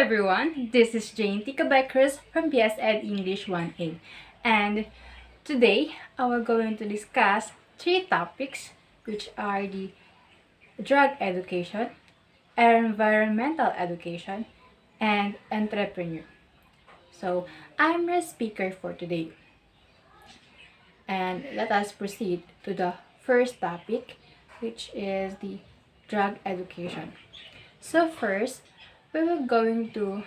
everyone, this is Jane Tika Beckers from BSEd English 1A, and today we're going to discuss three topics, which are the drug education, environmental education, and entrepreneur. So I'm your speaker for today, and let us proceed to the first topic, which is the drug education. So first, we will going to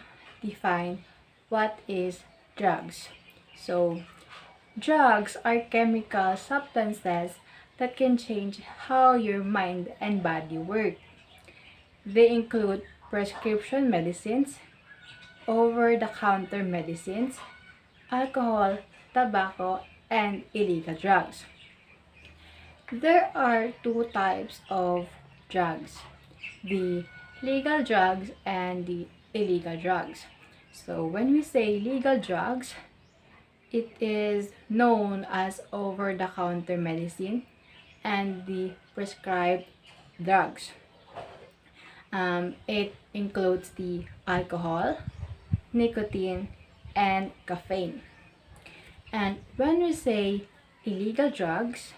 define what is drugs. So, drugs are chemical substances that can change how your mind and body work. They include prescription medicines, over-the-counter medicines, alcohol, tobacco, and illegal drugs. There are two types of drugs: the legal drugs and the illegal drugs. So when we say legal drugs, it is known as over-the-counter medicine and the prescribed drugs. It includes the alcohol, nicotine, and caffeine. And when we say illegal drugs,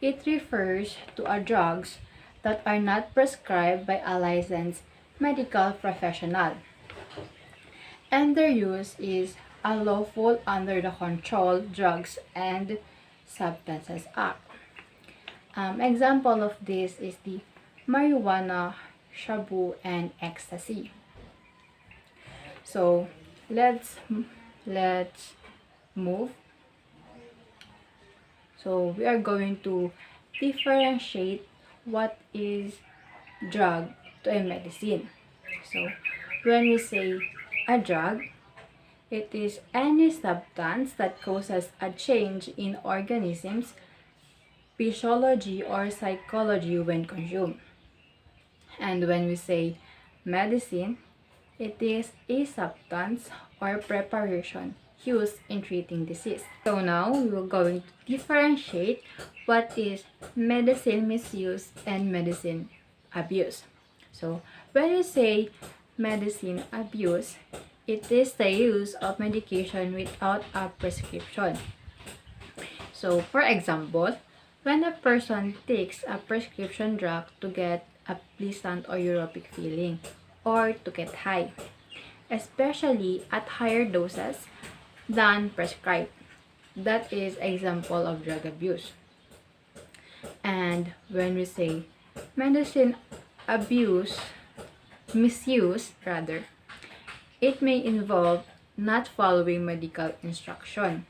it refers to drugs that are not prescribed by a licensed medical professional, and their use is unlawful under the Controlled Drugs and Substances Act. Example of this is the marijuana, shabu, and ecstasy. So let's move. So we are going to differentiate what is drug to a medicine. So when we say a drug, it is any substance that causes a change in organisms' physiology or psychology when consumed. And when we say medicine, it is a substance or preparation used in treating disease. So now we are going to differentiate what is medicine misuse and medicine abuse. So when we say medicine abuse, it is the use of medication without a prescription. So for example, when a person takes a prescription drug to get a pleasant or euphoric feeling or to get high, especially at higher doses than prescribed. That is example of drug abuse. And when we say medicine abuse, misuse rather, it may involve not following medical instruction,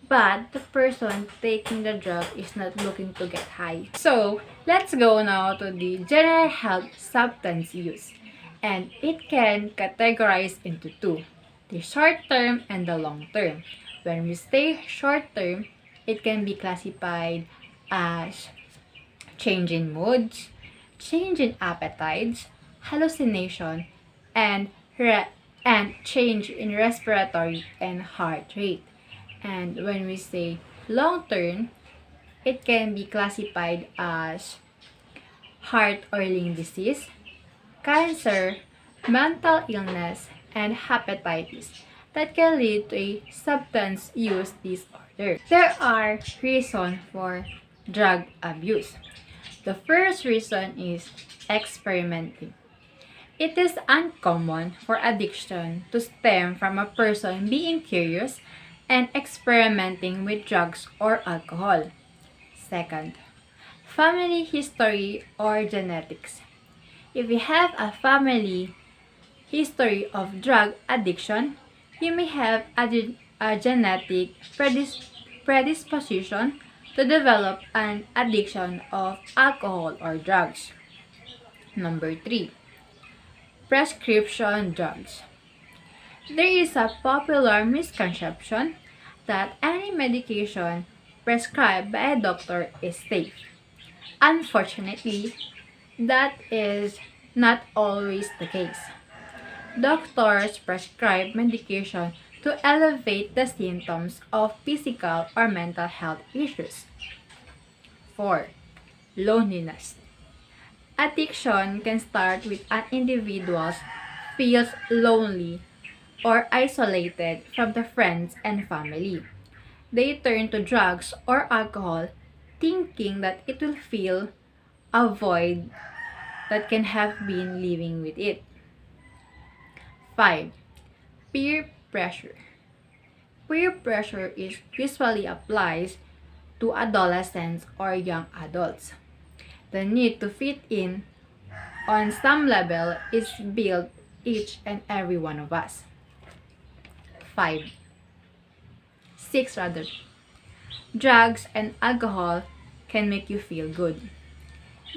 but the person taking the drug is not looking to get high. So let's go now to the general health substance use, and it can categorize into two: the short term and the long term. When we say short term, it can be classified as change in moods, change in appetites, hallucination, and change in respiratory and heart rate. And when we say long term, it can be classified as heart or lung disease, cancer, mental illness, and hepatitis that can lead to a substance use disorder. There are reasons for drug abuse. The first reason is experimenting. It is uncommon for addiction to stem from a person being curious and experimenting with drugs or alcohol. Second, family history or genetics. If you have a family history of drug addiction, you may have a genetic predisposition to develop an addiction of alcohol or drugs. Number 3. Prescription drugs. There is a popular misconception that any medication prescribed by a doctor is safe. Unfortunately, that is not always the case. Doctors prescribe medication to elevate the symptoms of physical or mental health issues. 4. Loneliness. Addiction can start with an individual's feels lonely or isolated from the friends and family. They turn to drugs or alcohol thinking that it will fill a void that can have been living with it. 5. Peer pressure. Peer pressure is usually applies to adolescents or young adults. The need to fit in on some level is built each and every one of us. 5. 6 rather. Drugs and alcohol can make you feel good.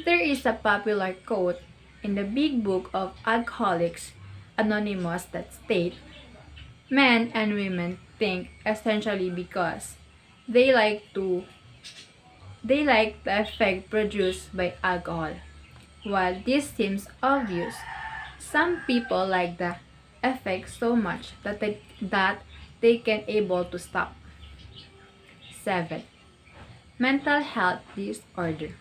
There is a popular quote in the Big Book of Alcoholics Anonymous that states, men and women think essentially because they like to they like the effect produced by alcohol. While this seems obvious, some people like the effect so much that they can able to stop. 7. Mental health disorder.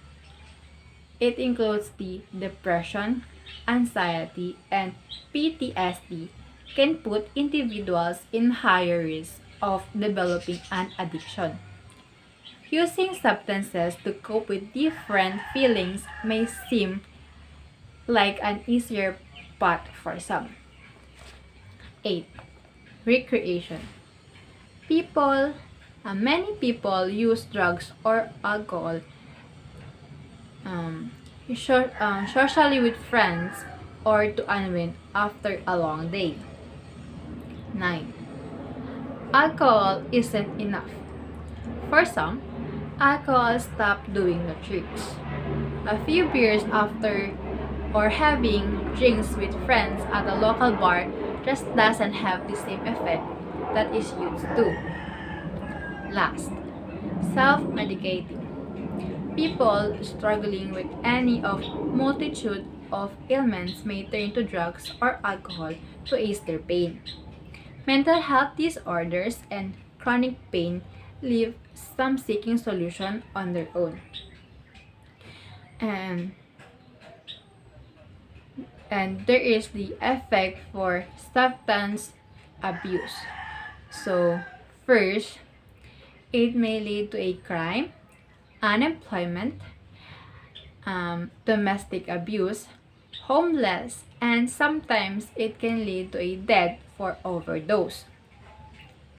It includes the depression, anxiety, and PTSD can put individuals in higher risk of developing an addiction. Using substances to cope with different feelings may seem like an easier path for some. 8. Recreation. People, Many people use drugs or alcohol um, socially with friends or to unwind after a long day. 9. Alcohol isn't enough. For some, alcohol stops doing the tricks. A few beers after or having drinks with friends at a local bar just doesn't have the same effect that is used to. Last, self-medicating. People struggling with any of multitude of ailments may turn to drugs or alcohol to ease their pain. Mental health disorders and chronic pain leave some seeking solution on their own. And and there is the effect for substance abuse. So, first, it may lead to a crime, unemployment, domestic abuse, homeless, and sometimes it can lead to a death for overdose.